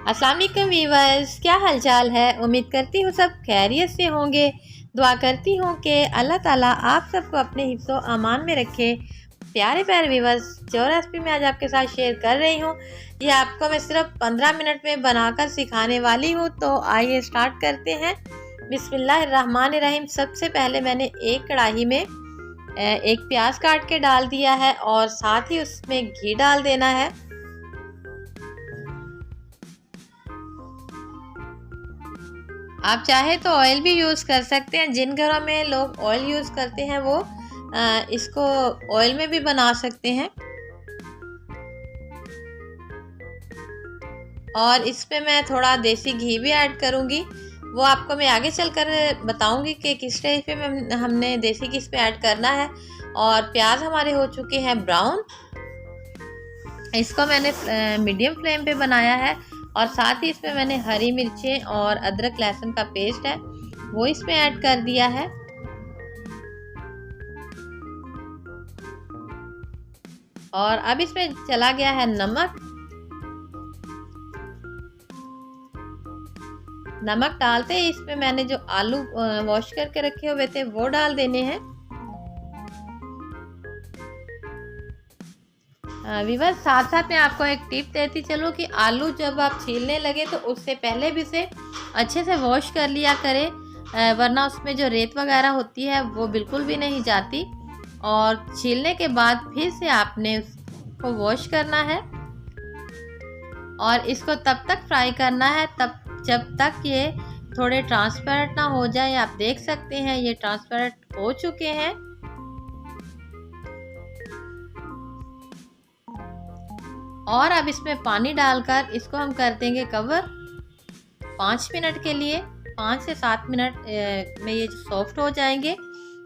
अस्सलाम वालेकुम वीवर्स, क्या हालचाल है। उम्मीद करती हूँ सब खैरियत से होंगे। दुआ करती हूँ कि अल्लाह ताला आप सबको अपने हिफ्ज़ो अमान में रखे। प्यारे प्यारे वीवर्स, जो रेसिपी मैं आज आपके साथ शेयर कर रही हूँ ये आपको मैं सिर्फ 15 मिनट में बनाकर सिखाने वाली हूँ। तो आइए स्टार्ट करते हैं। बिस्मिल्लाहिर्रहमानिर्रहीम। सबसे पहले मैंने एक कढ़ाई में एक प्याज काट के डाल दिया है और साथ ही उसमें घी डाल देना है। आप चाहे तो ऑयल भी यूज़ कर सकते हैं। जिन घरों में लोग ऑयल यूज़ करते हैं वो इसको ऑयल में भी बना सकते हैं। और इस पे मैं थोड़ा देसी घी भी ऐड करूँगी, वो आपको मैं आगे चलकर बताऊँगी कि किस टाइप पे हमने देसी घी इस पे ऐड करना है। और प्याज हमारे हो चुके हैं ब्राउन। इसको मैंने मीडियम फ्लेम पे बनाया है और साथ ही इसमें मैंने हरी मिर्चें और अदरक लहसुन का पेस्ट है वो इसमें ऐड कर दिया है। और अब इसमें चला गया है नमक। नमक डालते ही इसमें मैंने जो आलू वॉश करके रखे हुए थे वो डाल देने हैं। वीवर, साथ साथ मैं आपको एक टिप देती चलूँ कि आलू जब आप छीलने लगे तो उससे पहले भी इसे अच्छे से वॉश कर लिया करें, वरना उसमें जो रेत वगैरह होती है वो बिल्कुल भी नहीं जाती। और छीलने के बाद फिर से आपने उसको वॉश करना है और इसको तब तक फ्राई करना है जब तक ये थोड़े ट्रांसपेरेंट ना हो जाए। आप देख सकते हैं ये ट्रांसपेरेंट हो चुके हैं। और अब इसमें पानी डालकर इसको हम कर देंगे कवर 5 मिनट के लिए। 5 से 7 मिनट में ये सॉफ्ट हो जाएंगे।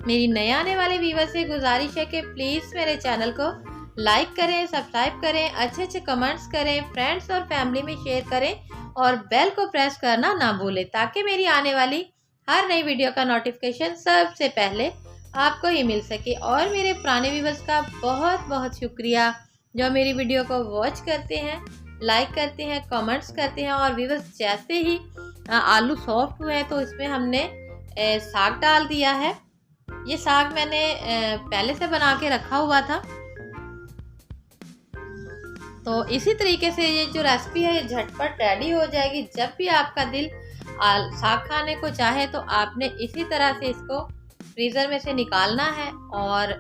मेरी नए आने वाले व्यूअर से गुजारिश है कि प्लीज़ मेरे चैनल को लाइक करें, सब्सक्राइब करें, अच्छे अच्छे कमेंट्स करें, फ्रेंड्स और फैमिली में शेयर करें और बेल को प्रेस करना ना भूलें ताकि मेरी आने वाली हर नई वीडियो का नोटिफिकेशन सबसे पहले आपको ही मिल सके। और मेरे पुराने व्यूअर्स का बहुत बहुत शुक्रिया जो मेरी वीडियो को वॉच करते हैं, लाइक करते हैं, कमेंट्स करते हैं। और व्यूअर्स, जैसे ही आलू सॉफ्ट हुए हैं तो इसमें हमने साग डाल दिया है। ये साग मैंने पहले से बना के रखा हुआ था। तो इसी तरीके से ये जो रेसिपी है ये झटपट रेडी हो जाएगी। जब भी आपका दिल साग खाने को चाहे तो आपने इसी तरह से इसको फ्रीज़र में से निकालना है और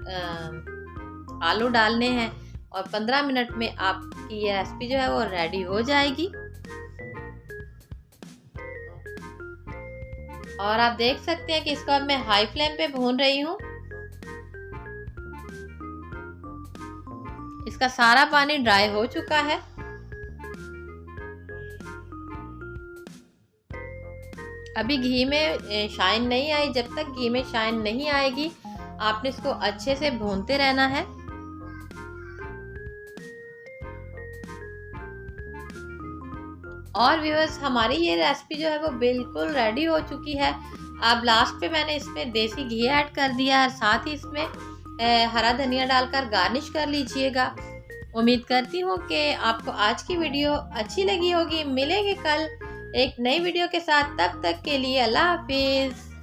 आलू डालने हैं और 15 मिनट में आपकी ये रेसिपी जो है वो रेडी हो जाएगी। और आप देख सकते हैं कि इसको अब मैं हाई फ्लेम पे भून रही हूँ। इसका सारा पानी ड्राई हो चुका है। अभी घी में शाइन नहीं आई। जब तक घी में शाइन नहीं आएगी आपने इसको अच्छे से भूनते रहना है। और व्यूअर्स, हमारी ये रेसिपी जो है वो बिल्कुल रेडी हो चुकी है। अब लास्ट पे मैंने इसमें देसी घी ऐड कर दिया है, साथ ही इसमें हरा धनिया डालकर गार्निश कर लीजिएगा। उम्मीद करती हूँ कि आपको आज की वीडियो अच्छी लगी होगी। मिलेंगे कल एक नई वीडियो के साथ, तब तक के लिए अल्लाह हाफिज़।